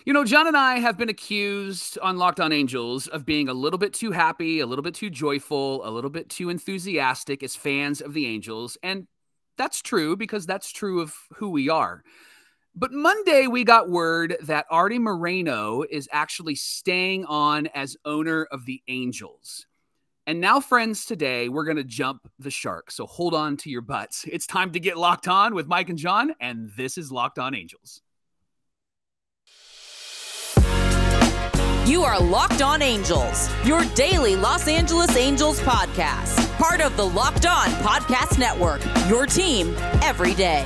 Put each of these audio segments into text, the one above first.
You know, John and I have been accused on Locked On Angels of being a little bit too happy, a little bit too joyful, a little bit too enthusiastic as fans of the Angels. And that's true because that's true of who we are. But Monday, we got word that Arte Moreno is actually staying on as owner of the Angels. And now, friends, today we're going to jump the shark. So hold on to your butts. It's time to get locked on with Mike and John, and this is Locked On Angels. You are Locked On Angels, your daily Los Angeles Angels podcast. Part of the Locked On Podcast Network, your team every day.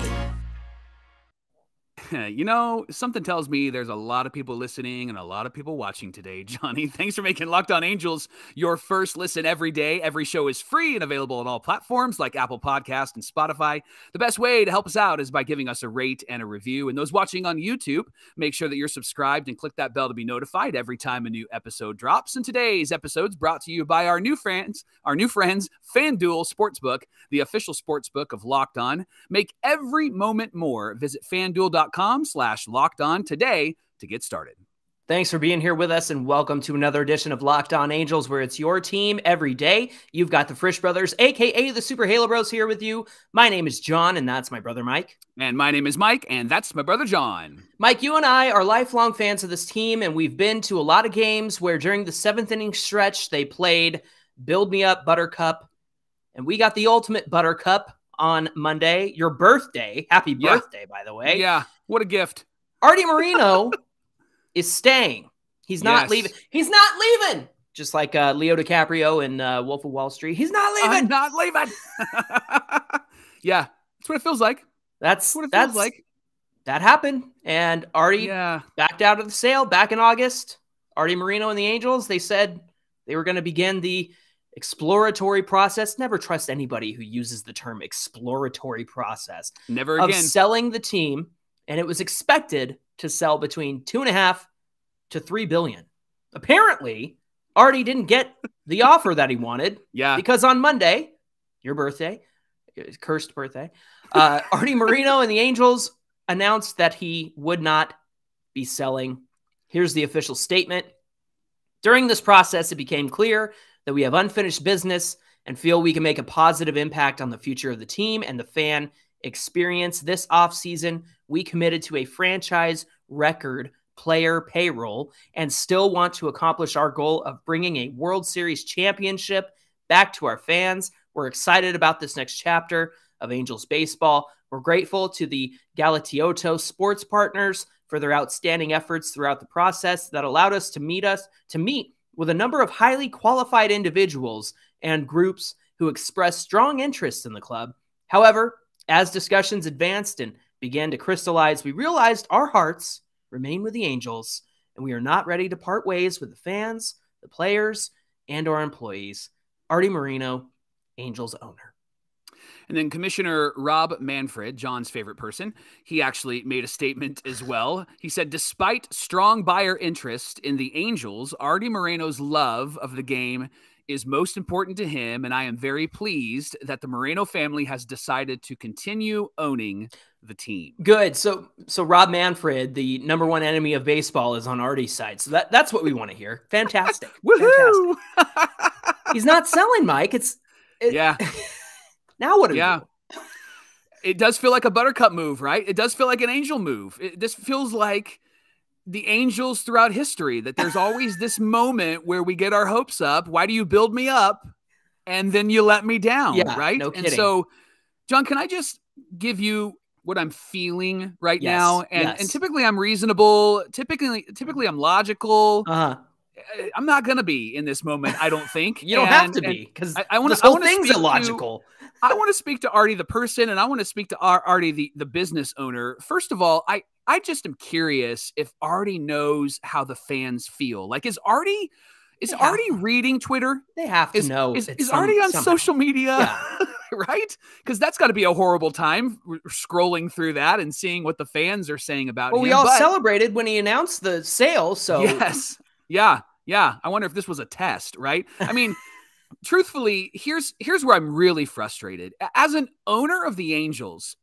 You know, something tells me there's a lot of people listening and a lot of people watching today. Johnny, thanks for making Locked On Angels your first listen every day. Every show is free and available on all platforms like Apple Podcast and Spotify. The best way to help us out is by giving us a rate and a review. And those watching on YouTube, make sure that you're subscribed and click that bell to be notified every time a new episode drops. And today's episode is brought to you by our new friends, FanDuel Sportsbook, the official sportsbook of Locked On. Make every moment more. Visit FanDuel.com/LockedOn today to get started. Thanks for being here with us, and welcome to another edition of Locked On Angels, where it's your team every day. You've got the Frisch Brothers, a.k.a. the Super Halo Bros, here with you. My name is John, and that's my brother Mike. And my name is Mike, and that's my brother John. Mike, you and I are lifelong fans of this team, and we've been to a lot of games where during the seventh inning stretch, they played Build Me Up, Buttercup, and we got the ultimate Buttercup on Monday, your birthday. Happy birthday, by the way. Yeah, what a gift. Arte Moreno is staying. He's not leaving. He's not leaving. Just like Leo DiCaprio in Wolf of Wall Street. He's not leaving. I'm not leaving. Yeah, that's what it feels like. That's what it feels like. That happened. And Arte backed out of the sale back in August. Arte Moreno and the Angels, they said they were going to begin the exploratory process. Never trust anybody who uses the term exploratory process. Never again. Of selling the team. And it was expected to sell between $2.5 to $3 billion. Apparently, Arte didn't get the offer that he wanted. Yeah. Because on Monday, your birthday, cursed birthday, Arte Moreno and the Angels announced that he would not be selling. Here's the official statement. During this process, it became clear that we have unfinished business and feel we can make a positive impact on the future of the team and the fan experience. This offseason, we committed to a franchise record player payroll and still want to accomplish our goal of bringing a World Series championship back to our fans. We're excited about this next chapter of Angels baseball. We're grateful to the Galatioto sports partners for their outstanding efforts throughout the process that allowed us to meet with a number of highly qualified individuals and groups who expressed strong interest in the club. However, as discussions advanced and began to crystallize, we realized our hearts remain with the Angels, and we are not ready to part ways with the fans, the players, and our employees. Arte Moreno, Angels owner. And then Commissioner Rob Manfred, John's favorite person, he actually made a statement as well. He said, despite strong buyer interest in the Angels, Arte Moreno's love of the game is most important to him, and I am very pleased that the Moreno family has decided to continue owning the team. Good. So Rob Manfred, the number one enemy of baseball, is on Arte's side. So that's what we want to hear. Fantastic. Woohoo! Fantastic. He's not selling, Mike. Yeah. Now what do we do? It does feel like a Buttercup move, right? It does feel like an Angel move. This feels like the Angels throughout history, that there's always this moment where we get our hopes up. Why do you build me up and then you let me down, right? No kidding. And so, John, can I just give you what I'm feeling right now? And typically I'm reasonable. Typically I'm logical. I'm not going to be in this moment, I don't think. You don't have to be, because this whole thing's illogical. I want to speak to Arte the person, and I want to speak to Arte the business owner. First of all, I just am curious if Arte knows how the fans feel. Like, is Arte reading Twitter? They have to know. Is Arte on social media? Yeah. Right? Because that's got to be a horrible time scrolling through that and seeing what the fans are saying about him. Well, we all celebrated when he announced the sale. So yes. Yeah. I wonder if this was a test, right? I mean, truthfully, here's where I'm really frustrated. As an owner of the Angels,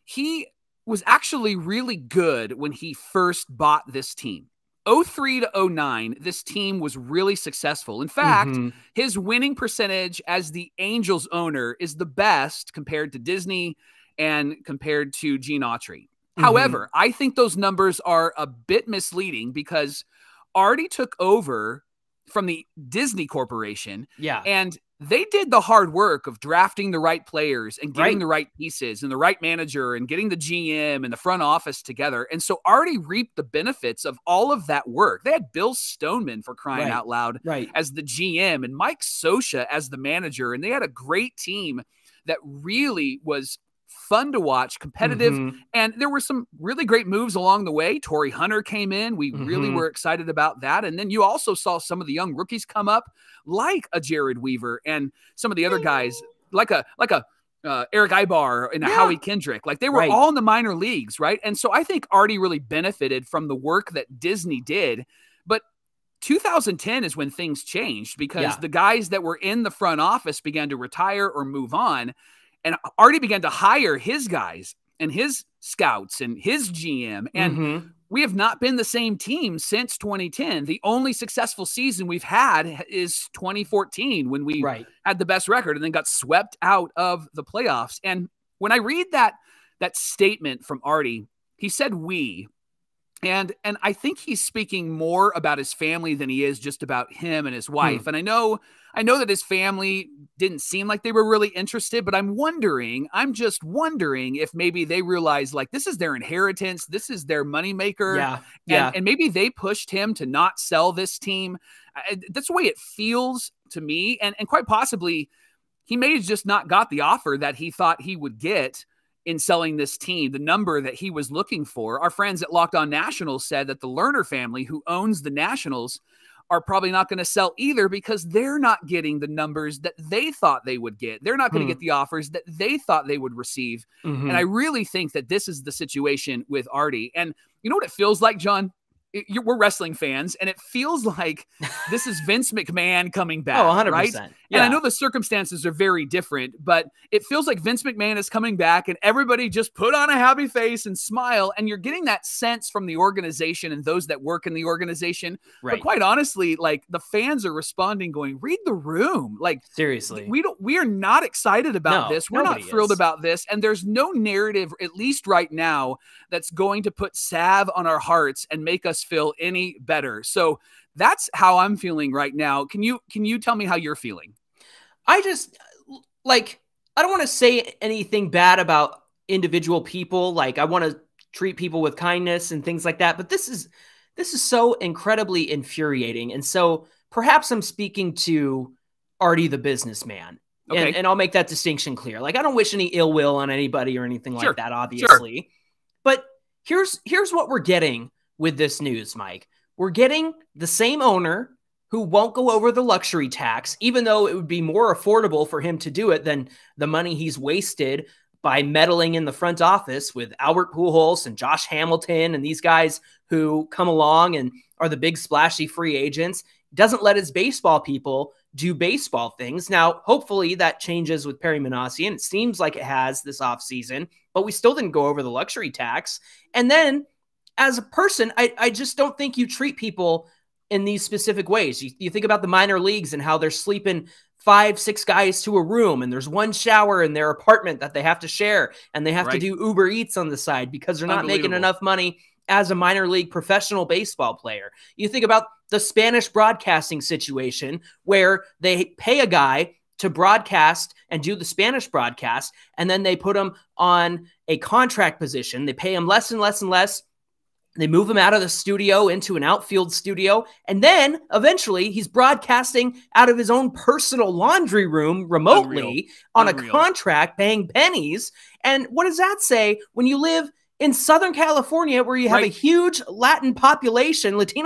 he was actually really good when he first bought this team. 03 to 09, this team was really successful. In fact, his winning percentage as the Angels owner is the best compared to Disney and compared to Gene Autry. However, I think those numbers are a bit misleading because Arte took over from the Disney Corporation. Yeah. And they did the hard work of drafting the right players and getting the right pieces and the right manager and getting the GM and the front office together. And so Arte reaped the benefits of all of that work. They had Bill Stoneman, for crying out loud, as the GM, and Mike Scioscia as the manager. And they had a great team that really was fun to watch, competitive, and there were some really great moves along the way. Torrey Hunter came in. We really were excited about that. And then you also saw some of the young rookies come up, like a Jared Weaver and some of the other guys, like a Eric Ibar and a Howie Kendrick. Like they were all in the minor leagues, right? And so I think Arte really benefited from the work that Disney did. But 2010 is when things changed because the guys that were in the front office began to retire or move on. And Arte began to hire his guys and his scouts and his GM. And we have not been the same team since 2010. The only successful season we've had is 2014 when we had the best record and then got swept out of the playoffs. And when I read that statement from Arte, he said we. And I think he's speaking more about his family than he is just about him and his wife. And I know that his family didn't seem like they were really interested, but I'm just wondering if maybe they realize like this is their inheritance. This is their moneymaker. And maybe they pushed him to not sell this team. That's the way it feels to me. And quite possibly he may have just not got the offer that he thought he would get in selling this team, the number that he was looking for. Our friends at Locked On Nationals said that the Lerner family, who owns the Nationals, are probably not going to sell either because they're not getting the numbers that they thought they would get. They're not going to get the offers that they thought they would receive. And I really think that this is the situation with Arte. And you know what it feels like, John? We're wrestling fans, and it feels like this is Vince McMahon coming back. 100%. Right? And I know the circumstances are very different, but it feels like Vince McMahon is coming back, and everybody just put on a happy face and smile, and you're getting that sense from the organization and those that work in the organization. But quite honestly, like the fans are responding, going, "Read the room." Like seriously, we are not excited about this. We're not thrilled about this, and there's no narrative, at least right now, that's going to put salve on our hearts and make us feel any better. So that's how I'm feeling right now. Can you tell me how you're feeling? I just I don't want to say anything bad about individual people. Like I want to treat people with kindness and things like that. But this is so incredibly infuriating. And so perhaps I'm speaking to Arte the businessman. Okay. And I'll make that distinction clear. Like I don't wish any ill will on anybody or anything like that, obviously. But here's what we're getting with this news, Mike. We're getting the same owner who won't go over the luxury tax, even though it would be more affordable for him to do it than the money he's wasted by meddling in the front office with Albert Pujols and Josh Hamilton and these guys who come along and are the big splashy free agents. Doesn't let his baseball people do baseball things. Now, hopefully that changes with Perry Minasian, and it seems like it has this offseason, but we still didn't go over the luxury tax. And then as a person, I just don't think you treat people in these specific ways. You think about the minor leagues and how they're sleeping 5-6 guys to a room, and there's one shower in their apartment that they have to share, and they have to do Uber Eats on the side because they're not making enough money as a minor league professional baseball player. You think about the Spanish broadcasting situation where they pay a guy to broadcast and do the Spanish broadcast, and then they put him on a contract position. They pay him less and less and less. They move him out of the studio into an outfield studio. And then eventually he's broadcasting out of his own personal laundry room remotely on a contract paying pennies. And what does that say when you live in Southern California where you have a huge Latino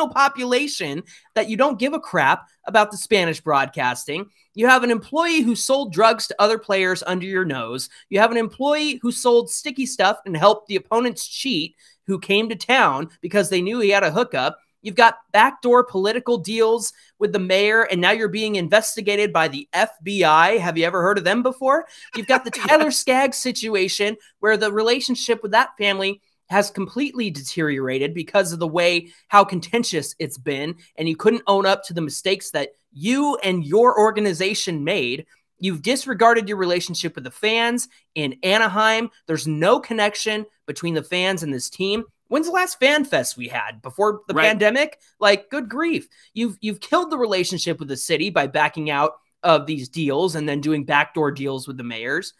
population that you don't give a crap about the Spanish broadcasting? You have an employee who sold drugs to other players under your nose. You have an employee who sold sticky stuff and helped the opponents cheat, who came to town because they knew he had a hookup. You've got backdoor political deals with the mayor, and now you're being investigated by the FBI. Have you ever heard of them before? You've got the Tyler Skaggs situation where the relationship with that family has completely deteriorated because of the way how contentious it's been, and you couldn't own up to the mistakes that you and your organization made. You've disregarded your relationship with the fans in Anaheim. There's no connection between the fans and this team. When's the last fan fest we had before the pandemic? Like, good grief. You've killed the relationship with the city by backing out of these deals and then doing backdoor deals with the mayors.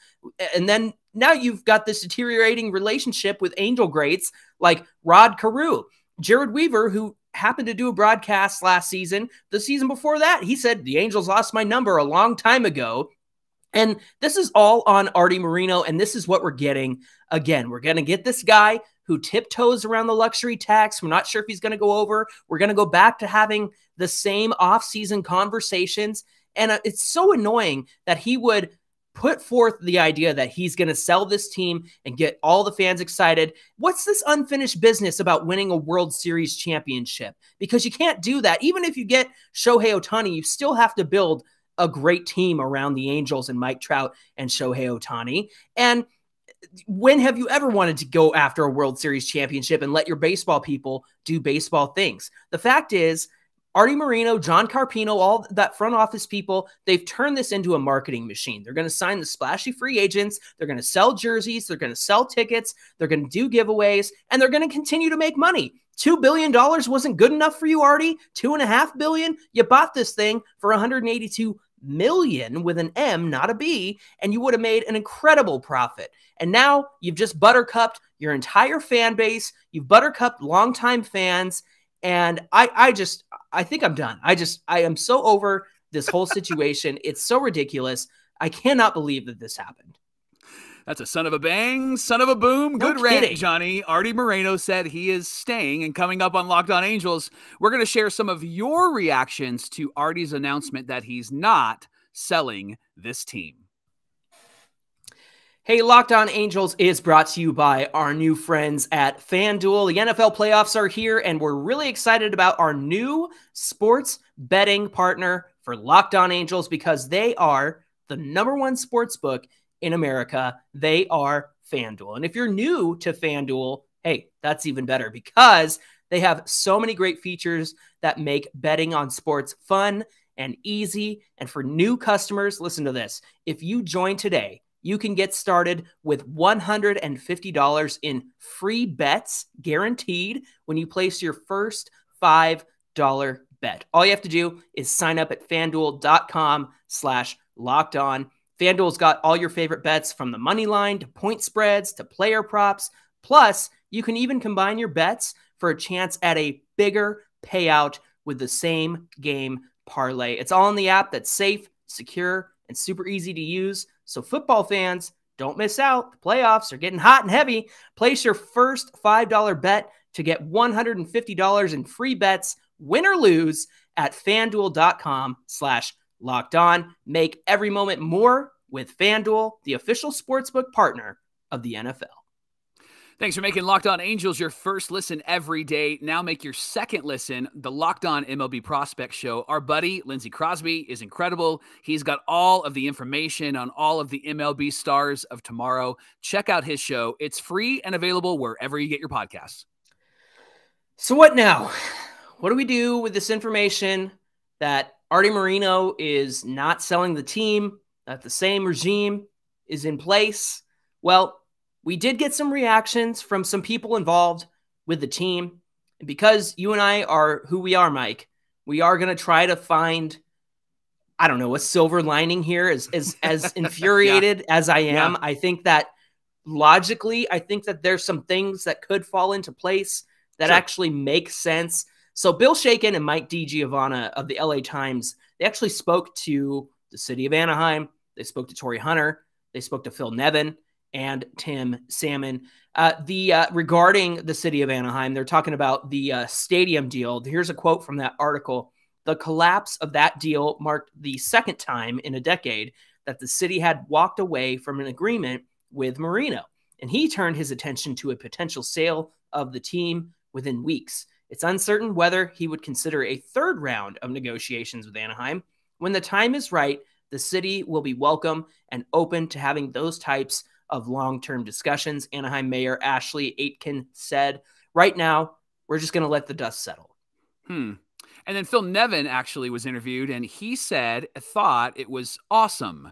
And then now you've got this deteriorating relationship with Angel greats like Rod Carew. Jared Weaver, who happened to do a broadcast last season, the season before that, he said, the Angels lost my number a long time ago. And this is all on Arte Moreno, and this is what we're getting. Again, we're going to get this guy who tiptoes around the luxury tax. We're not sure if he's going to go over. We're going to go back to having the same off-season conversations. And it's so annoying that he would put forth the idea that he's going to sell this team and get all the fans excited. What's this unfinished business about winning a World Series championship? Because you can't do that. Even if you get Shohei Ohtani, you still have to build a great team around the Angels and Mike Trout and Shohei Ohtani. And when have you ever wanted to go after a World Series championship and let your baseball people do baseball things? The fact is, Arte Moreno, John Carpino, all that front office people, they've turned this into a marketing machine. They're going to sign the splashy free agents. They're going to sell jerseys. They're going to sell tickets. They're going to do giveaways, and they're going to continue to make money. $2 billion wasn't good enough for you, Arte. $2.5 billion. You bought this thing for $182 million with an M, not a B, and you would have made an incredible profit. And now you've just buttercupped your entire fan base. You've buttercupped longtime fans. And I think I'm done. I am so over this whole situation. It's so ridiculous. I cannot believe that this happened. That's a son of a bang, son of a boom. No Good rant, kidding. Johnny. Arte Moreno said he is staying, and coming up on Locked On Angels, we're going to share some of your reactions to Arte's announcement that he's not selling this team. Hey, Locked On Angels is brought to you by our new friends at FanDuel. The NFL playoffs are here, and we're really excited about our new sports betting partner for Locked On Angels because they are the #1 sports book in America. They are FanDuel. And if you're new to FanDuel, hey, that's even better because they have so many great features that make betting on sports fun and easy. And for new customers, listen to this. If you join today, you can get started with $150 in free bets guaranteed when you place your first $5 bet. All you have to do is sign up at FanDuel.com/lockedon. FanDuel's got all your favorite bets from the money line to point spreads to player props. Plus, you can even combine your bets for a chance at a bigger payout with the same game parlay. It's all in the app that's safe, secure, and super easy to use. So football fans, don't miss out. The playoffs are getting hot and heavy. Place your first $5 bet to get $150 in free bets, win or lose, at FanDuel.com/lockedon. Make every moment more with FanDuel, the official sportsbook partner of the NFL. Thanks for making Locked On Angels your first listen every day. Now make your second listen the Locked On MLB Prospect Show. Our buddy, Lindsey Crosby, is incredible. He's got all of the information on all of the MLB stars of tomorrow. Check out his show. It's free and available wherever you get your podcasts. So what now? What do we do with this information that Arte Moreno is not selling the team, that the same regime is in place? Well, we did get some reactions from some people involved with the team. And because you and I are who we are, Mike, we are going to try to find, I don't know, a silver lining here. As infuriated as I am, I think that logically, I think that there's some things that could fall into place that actually make sense. So Bill Shaken and Mike DiGiovanna of the LA Times, they actually spoke to the city of Anaheim. They spoke to Torrey Hunter. They spoke to Phil Nevin and Tim Salmon. Regarding the city of Anaheim, they're talking about the stadium deal. Here's a quote from that article. The collapse of that deal marked the second time in a decade that the city had walked away from an agreement with Moreno, and he turned his attention to a potential sale of the team within weeks. It's uncertain whether he would consider a third round of negotiations with Anaheim. When the time is right, the city will be welcome and open to having those types of long-term discussions, Anaheim Mayor Ashley Aitken said. Right now, we're just going to let the dust settle. And then Phil Nevin actually was interviewed, and he thought it was awesome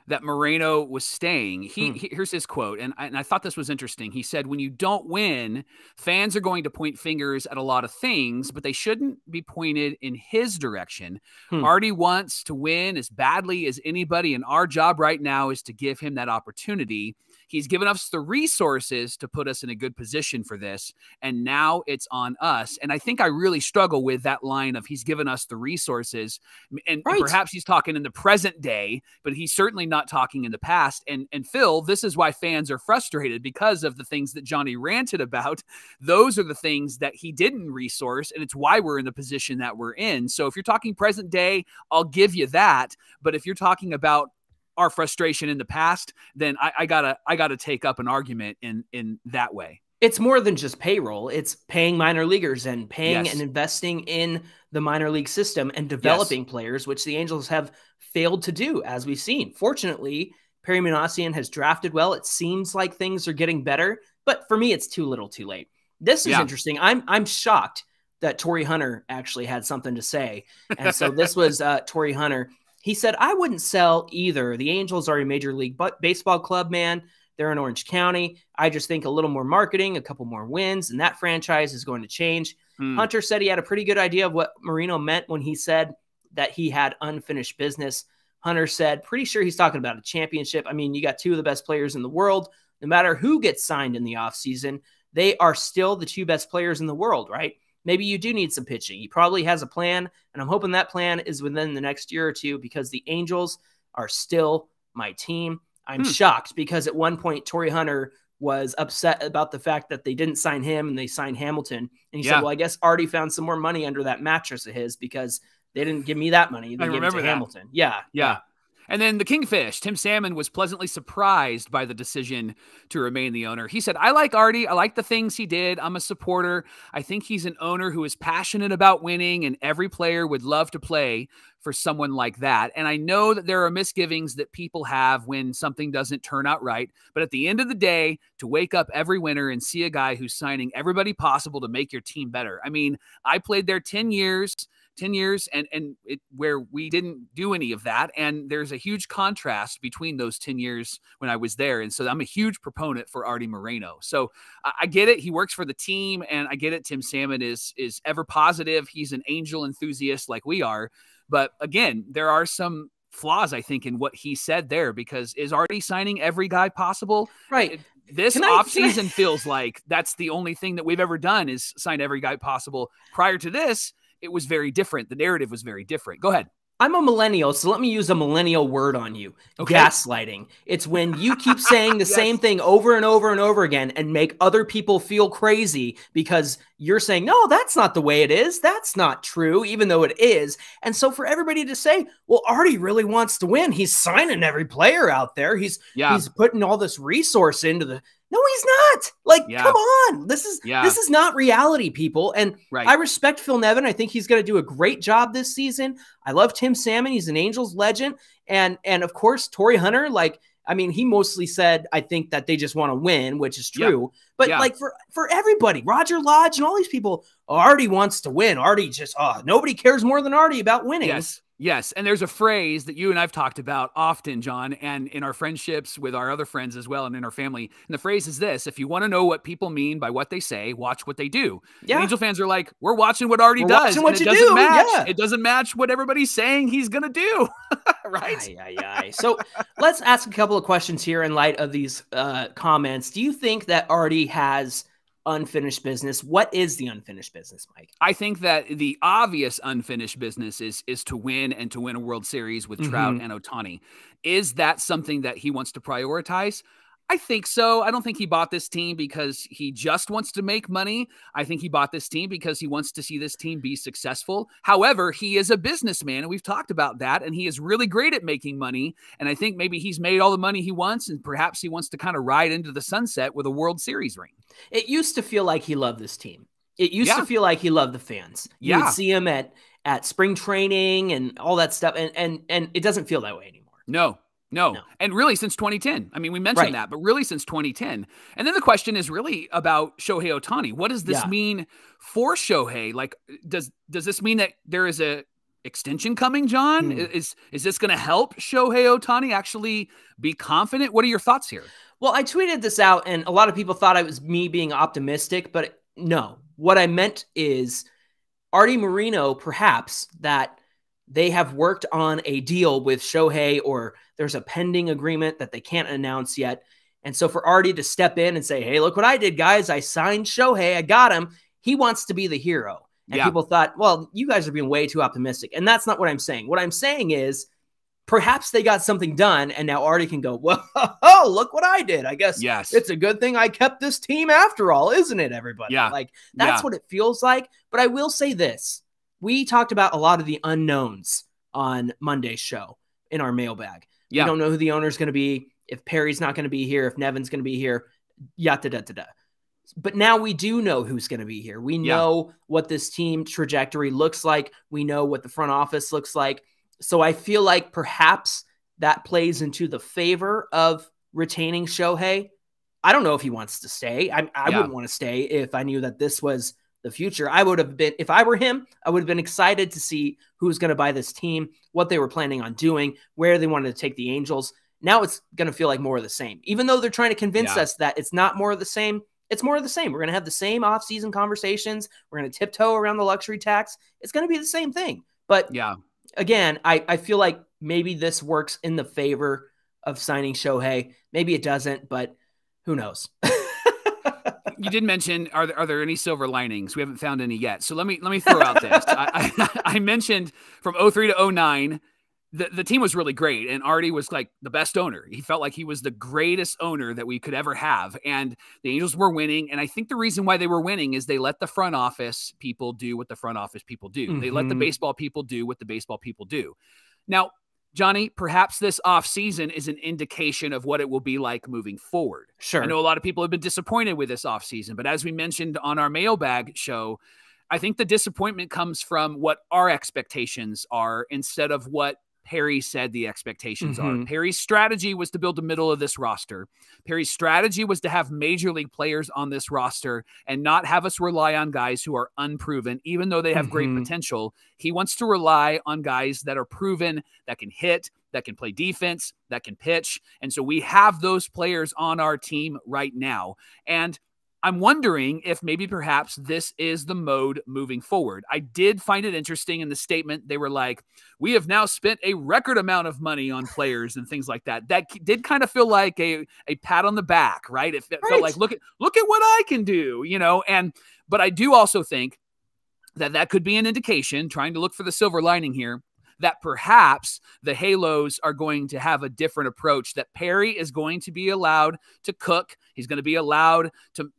that Moreno was staying. Here's his quote, and I thought this was interesting. He said, when you don't win, fans are going to point fingers at a lot of things, but they shouldn't be pointed in his direction. Arte wants to win as badly as anybody, and our job right now is to give him that opportunity. He's given us the resources to put us in a good position for this, and now it's on us. And I think I really struggle with that line of he's given us the resources, and perhaps he's talking in the present day, but he's certainly not talking in the past. And Phil, this is why fans are frustrated, because of the things that Johnny ranted about. Those are the things that he didn't resource, and it's why we're in the position that we're in. So if you're talking present day, I'll give you that. But if you're talking about our frustration in the past, then I gotta take up an argument in that way. It's more than just payroll. It's paying minor leaguers and paying and investing in the minor league system and developing players, which the Angels have failed to do, as we've seen. Fortunately, Perry Minasian has drafted well. It seems like things are getting better, but for me, it's too little too late. This is interesting. I'm shocked that Torrey Hunter actually had something to say. And so this was Torrey Hunter. He said, I wouldn't sell either. The Angels are a major league baseball club, man. They're in Orange County. I just think a little more marketing, a couple more wins, and that franchise is going to change. Hunter said he had a pretty good idea of what Moreno meant when he said that he had unfinished business. Hunter said, pretty sure he's talking about a championship. I mean, you got two of the best players in the world. No matter who gets signed in the offseason, they are still the two best players in the world, right? Maybe you do need some pitching. He probably has a plan, and I'm hoping that plan is within the next year or two, because the Angels are still my team. I'm shocked because at one point, Torrey Hunter was upset about the fact that they didn't sign him and they signed Hamilton. And he said, well, I guess Arte found some more money under that mattress of his because they didn't give me that money. They gave it to Hamilton. Yeah. And then the Kingfish, Tim Salmon, was pleasantly surprised by the decision to remain the owner. He said, I like Arte. I like the things he did. I'm a supporter. I think he's an owner who is passionate about winning, and every player would love to play for someone like that. And I know that there are misgivings that people have when something doesn't turn out right. But at the end of the day, to wake up every winter and see a guy who's signing everybody possible to make your team better. I mean, I played there 10 years and where we didn't do any of that. And there's a huge contrast between those 10 years when I was there. And so I'm a huge proponent for Arte Moreno. So I get it. He works for the team, and I get it. Tim Salmon is ever positive. He's an Angel enthusiast like we are. But again, there are some flaws, I think, in what he said there, because is Arte signing every guy possible? Right. This offseason feels like that's the only thing that we've ever done is sign every guy possible. Prior to this, it was very different. The narrative was very different. Go ahead. I'm a millennial, so let me use a millennial word on you. Okay. Gaslighting. It's when you keep saying the same thing over and over and over again and make other people feel crazy because you're saying, no, that's not the way it is. That's not true, even though it is. And so for everybody to say, well, Arte really wants to win. He's signing every player out there. He's putting all this resource into the... No, he's not. Come on. This is not reality, people. And I respect Phil Nevin. I think he's going to do a great job this season. I love Tim Salmon. He's an Angels legend. And of course, Torrey Hunter, he mostly said, I think that they just want to win, which is true. But for everybody, Roger Lodge and all these people, Arte wants to win. Arte just, nobody cares more than Arte about winning. Yes. And there's a phrase that you and I've talked about often, John, and in our friendships with our other friends as well and in our family. And the phrase is this: if you want to know what people mean by what they say, watch what they do. Yeah. Angel fans are like, we're watching what Arte does. It doesn't match what everybody's saying he's going to do. Right? So let's ask a couple of questions here in light of these comments. Do you think that Arte has unfinished business? What is the unfinished business, Mike? I think that the obvious unfinished business is to win and to win a World Series with Trout and Ohtani. Is that something that he wants to prioritize? I think so. I don't think he bought this team because he just wants to make money. I think he bought this team because he wants to see this team be successful. However, he is a businessman, and we've talked about that, and he is really great at making money. And I think maybe he's made all the money he wants, and perhaps he wants to kind of ride into the sunset with a World Series ring. It used to feel like he loved this team. It used to feel like he loved the fans. You would see him at spring training and all that stuff. And it doesn't feel that way anymore. No. And really since 2010. I mean, we mentioned that, but really since 2010. And then the question is really about Shohei Ohtani. What does this mean for Shohei? Like, does this mean that there is a extension coming, John? Is this going to help Shohei Ohtani actually be confident? What are your thoughts here? Well, I tweeted this out and a lot of people thought it was me being optimistic, but no. What I meant is Arte Moreno, perhaps, that they have worked on a deal with Shohei, or there's a pending agreement that they can't announce yet. And so for Arte to step in and say, hey, look what I did, guys. I signed Shohei. I got him. He wants to be the hero. And people thought, well, you guys are being way too optimistic. And that's not what I'm saying. What I'm saying is perhaps they got something done and now Arte can go, well, look what I did. I guess it's a good thing I kept this team after all, isn't it, everybody? Like, that's what it feels like. But I will say this. We talked about a lot of the unknowns on Monday's show in our mailbag. We don't know who the owner is going to be, if Perry's not going to be here, if Nevin's going to be here, yada-da-da-da. But now we do know who's going to be here. We know what this team trajectory looks like. We know what the front office looks like. So I feel like perhaps that plays into the favor of retaining Shohei. I don't know if he wants to stay. I wouldn't want to stay if I knew that this was the future. I would have been, if I were him, I would have been excited to see who's going to buy this team, what they were planning on doing, where they wanted to take the Angels. Now it's going to feel like more of the same. Even though they're trying to convince us that it's not more of the same, it's more of the same. We're going to have the same off-season conversations. We're going to tiptoe around the luxury tax. It's going to be the same thing. But again, I feel like maybe this works in the favor of signing Shohei. Maybe it doesn't, but who knows? You did mention, are there any silver linings? We haven't found any yet. So let me throw out this. I mentioned from 03 to 09, the team was really great. And Arte was like the best owner. He felt like he was the greatest owner that we could ever have. And the Angels were winning. And I think the reason why they were winning is they let the front office people do what the front office people do. They let the baseball people do what the baseball people do. Now, Johnny, perhaps this offseason is an indication of what it will be like moving forward. Sure. I know a lot of people have been disappointed with this offseason, but as we mentioned on our mailbag show, I think the disappointment comes from what our expectations are instead of what Perry said the expectations are. Perry's strategy was to build the middle of this roster. Perry's strategy was to have major league players on this roster and not have us rely on guys who are unproven, even though they have great potential. He wants to rely on guys that are proven, that can hit, that can play defense, that can pitch. And so we have those players on our team right now. And I'm wondering if maybe perhaps this is the mode moving forward. I did find it interesting in the statement. They were like, we have now spent a record amount of money on players and things like that. That did kind of feel like a pat on the back, right? It felt like, look at what I can do, but I do also think that could be an indication, trying to look for the silver lining here, that perhaps the Halos are going to have a different approach, that Perry is going to be allowed to cook. He's going to be allowed to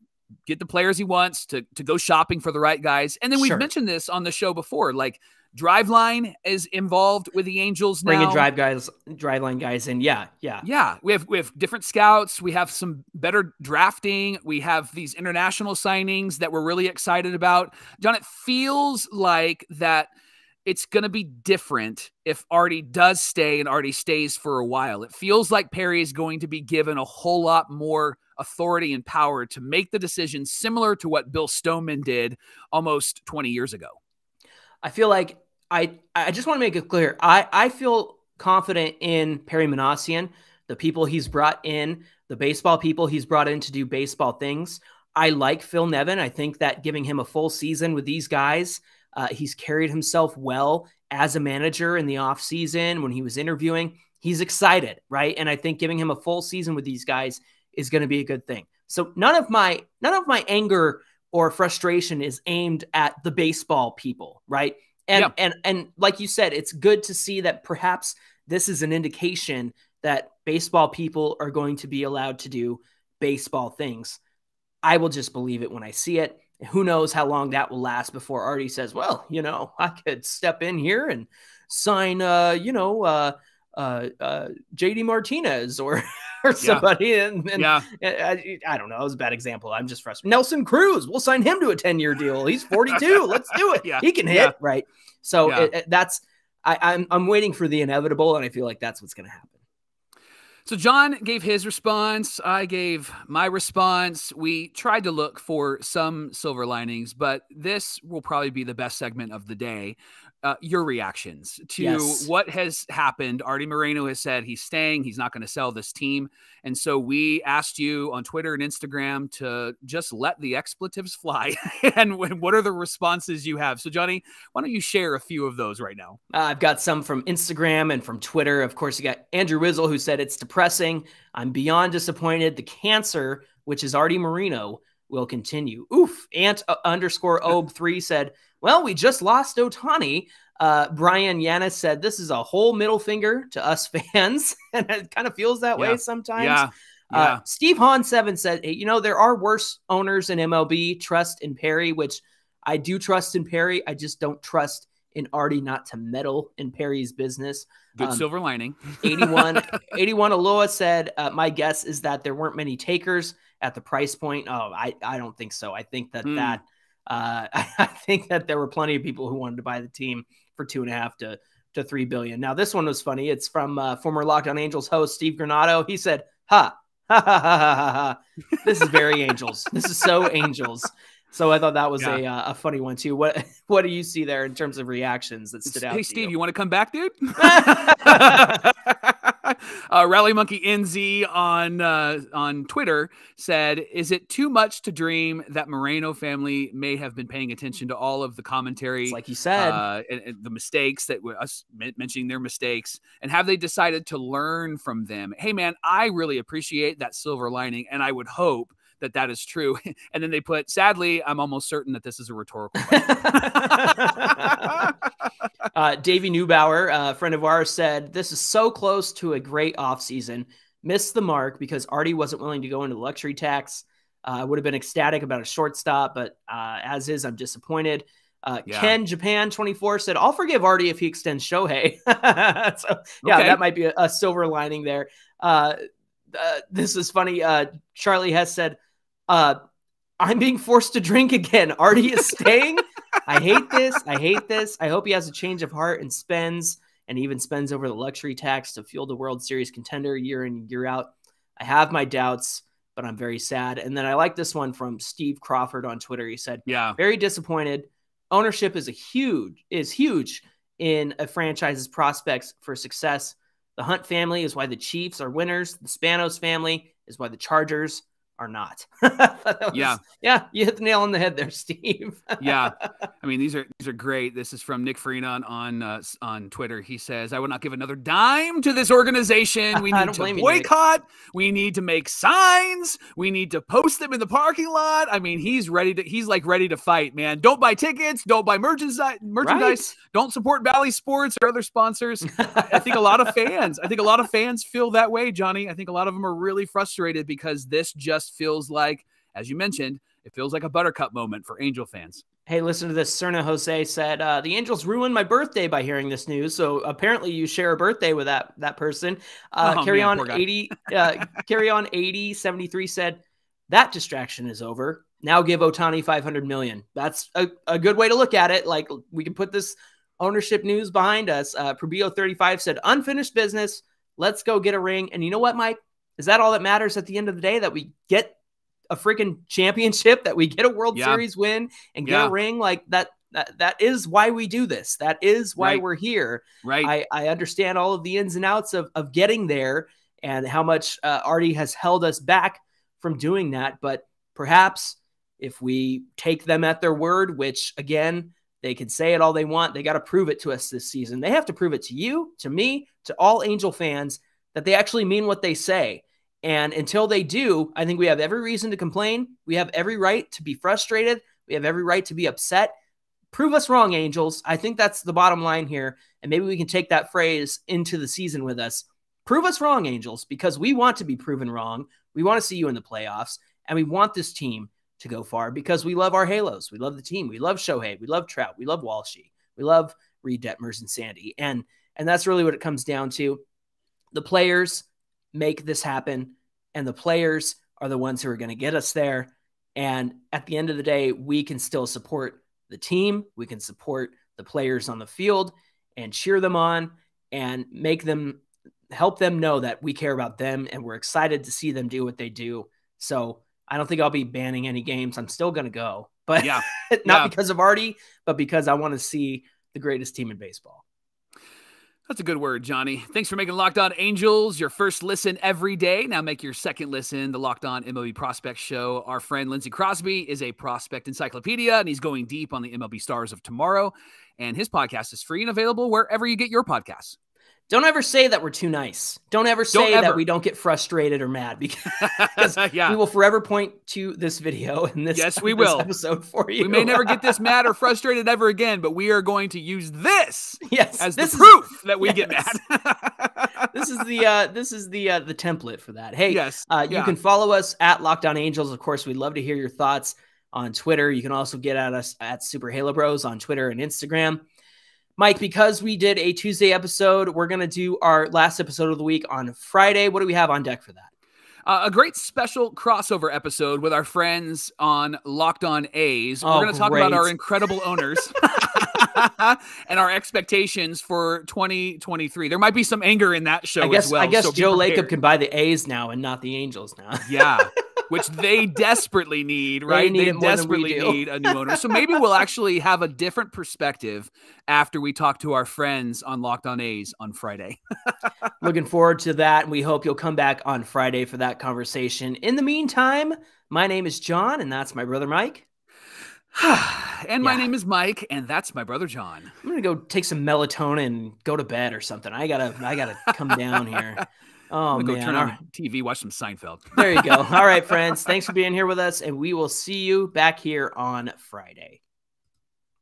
get the players he wants, to go shopping for the right guys. And then we've mentioned this on the show before, like Driveline is involved with the Angels now. Bringing Driveline guys in. Yeah. We have different scouts. We have some better drafting. We have these international signings that we're really excited about. John, it feels like that it's going to be different if Arte does stay and Arte stays for a while. It feels like Perry is going to be given a whole lot more authority and power to make the decisions similar to what Bill Stoneman did almost 20 years ago. I feel like I just want to make it clear. I feel confident in Perry Manassian, the people he's brought in, the baseball people he's brought in to do baseball things. I like Phil Nevin. I think that giving him a full season with these guys, he's carried himself well as a manager in the offseason when he was interviewing. He's excited, right? And I think giving him a full season with these guys is going to be a good thing. So none of my anger or frustration is aimed at the baseball people, right? And like you said, it's good to see that perhaps this is an indication that baseball people are going to be allowed to do baseball things. I will just believe it when I see it. Who knows how long that will last before Arte says, well, I could step in here and sign, JD Martinez or or somebody. And I don't know. It was a bad example. I'm just frustrated. Nelson Cruz, we'll sign him to a 10-year deal. He's 42. Let's do it. He can hit, right? So I'm waiting for the inevitable, and I feel like that's what's going to happen. So John gave his response. I gave my response. We tried to look for some silver linings, but this will probably be the best segment of the day. Your reactions to what has happened. Arte Moreno has said he's staying. He's not going to sell this team. And so we asked you on Twitter and Instagram to just let the expletives fly. And what are the responses you have? So Johnny, why don't you share a few of those right now? I've got some from Instagram and from Twitter. Of course, you got Andrew Wizzle, who said it's depressing. I'm beyond disappointed. The cancer, which is Arte Moreno, will continue. Oof. Ant_Obe3 said, well, we just lost Ohtani. Brian Yanis said, this is a whole middle finger to us fans. And it kind of feels that way sometimes. Steve Hahn7 said, hey, there are worse owners in MLB. Trust in Perry, which I do trust in Perry. I just don't trust in Arte not to meddle in Perry's business. Good silver lining. 81 Aloha said, my guess is that there weren't many takers at the price point. Oh, I don't think so. I think that I think that there were plenty of people who wanted to buy the team for $2.5 to $3 billion. Now, this one was funny. It's from former Locked On Angels host Steve Granado. He said, ha, ha, ha, ha, ha, ha. This is very Angels. This is so Angels. So I thought that was a funny one too. What do you see there in terms of reactions that stood out? Hey, Steve, you want to come back, dude? Rally Monkey NZ on Twitter said, is it too much to dream that Moreno family may have been paying attention to all of the commentary? It's like you said, and the mistakes that were us mentioning their mistakes, and have they decided to learn from them? Hey, man, I really appreciate that silver lining, and I would hope that is true. And then they put, sadly, I'm almost certain that this is a rhetorical question. Davey Neubauer, a friend of ours, said, this is so close to a great offseason. Missed the mark because Arte wasn't willing to go into the luxury tax. I would have been ecstatic about a shortstop, but as is, I'm disappointed. Ken Japan 24 said, I'll forgive Arte if he extends Shohei. That might be a silver lining there. This is funny. Charlie Hess said, I'm being forced to drink again. Arte is staying. I hate this. I hope he has a change of heart and spends over the luxury tax to fuel the World Series contender year in, year out. I have my doubts, but I'm very sad. And then I like this one from Steve Crawford on Twitter. He said, very disappointed. Ownership is huge in a franchise's prospects for success. The Hunt family is why the Chiefs are winners. The Spanos family is why the Chargers are not. You hit the nail on the head there, Steve. I mean, these are great. This is from Nick Farina on Twitter. He says, I would not give another dime to this organization. We need to boycott. We need to make signs. We need to post them in the parking lot. I mean, he's ready to fight, man. Don't buy tickets. Don't buy merchandise. Right. Don't support Valley Sports or other sponsors. I think a lot of fans feel that way, Johnny. I think a lot of them are really frustrated because this just feels like, as you mentioned, it feels like a buttercup moment for Angel fans. Hey, listen to this. Cerna Jose said, the Angels ruined my birthday by hearing this news. So apparently you share a birthday with that person. Carry on 8073 said, that distraction is over. Now give Ohtani $500 million. That's a good way to look at it. Like, we can put this ownership news behind us. Probio 35 said, unfinished business. Let's go get a ring. And you know what, Mike? Is that all that matters at the end of the day? That we get a freaking championship, that we get a World Series win and get a ring? Like that is why we do this. That is why we're here. Right. I understand all of the ins and outs of getting there and how much Arte has held us back from doing that. But perhaps if we take them at their word, which again, they can say it all they want, they got to prove it to us this season. They have to prove it to you, to me, to all Angel fans, that they actually mean what they say. And until they do, I think we have every reason to complain. We have every right to be frustrated. We have every right to be upset. Prove us wrong, Angels. I think that's the bottom line here. And maybe we can take that phrase into the season with us. Prove us wrong, Angels, because we want to be proven wrong. We want to see you in the playoffs. And we want this team to go far because we love our Halos. We love the team. We love Shohei. We love Trout. We love Walshy. We love Reed Detmers and Sandy. And that's really what it comes down to. The players, make this happen. And the players are the ones who are going to get us there. And at the end of the day, we can still support the team. We can support the players on the field and cheer them on and help them know that we care about them and we're excited to see them do what they do. So I don't think I'll be banning any games. I'm still going to go, but not because of Artie, but because I want to see the greatest team in baseball. That's a good word, Johnny. Thanks for making Locked On Angels your first listen every day. Now make your second listen, the Locked On MLB Prospect Show. Our friend Lindsey Crosby is a prospect encyclopedia, and he's going deep on the MLB stars of tomorrow. And his podcast is free and available wherever you get your podcasts. Don't ever say that we're too nice. Don't ever say that we don't get frustrated or mad, because we will forever point to this video and this, this episode for you. We may never get this mad or frustrated ever again, but we are going to use this as the this proof that we get mad. This is the template for that. Hey, you can follow us at Locked On Angels. Of course, we'd love to hear your thoughts on Twitter. You can also get at us at Super Halo Bros on Twitter and Instagram. Mike, because we did a Tuesday episode, we're going to do our last episode of the week on Friday. What do we have on deck for that? A great special crossover episode with our friends on Locked On A's. We're going to talk about our incredible owners and our expectations for 2023. There might be some anger in that show as well. I guess so Joe Lacob can buy the A's now and not the Angels now. Yeah. Which they desperately need, right? They desperately need a new owner. So maybe we'll actually have a different perspective after we talk to our friends on Locked On A's on Friday. Looking forward to that. And we hope you'll come back on Friday for that conversation. In the meantime, my name is John, and that's my brother Mike. And my name is Mike, and that's my brother John. I'm going to go take some melatonin and go to bed or something. I gotta come down here. Oh, man. Go turn on TV, watch some Seinfeld. There you go. All right, friends. Thanks for being here with us, and we will see you back here on Friday.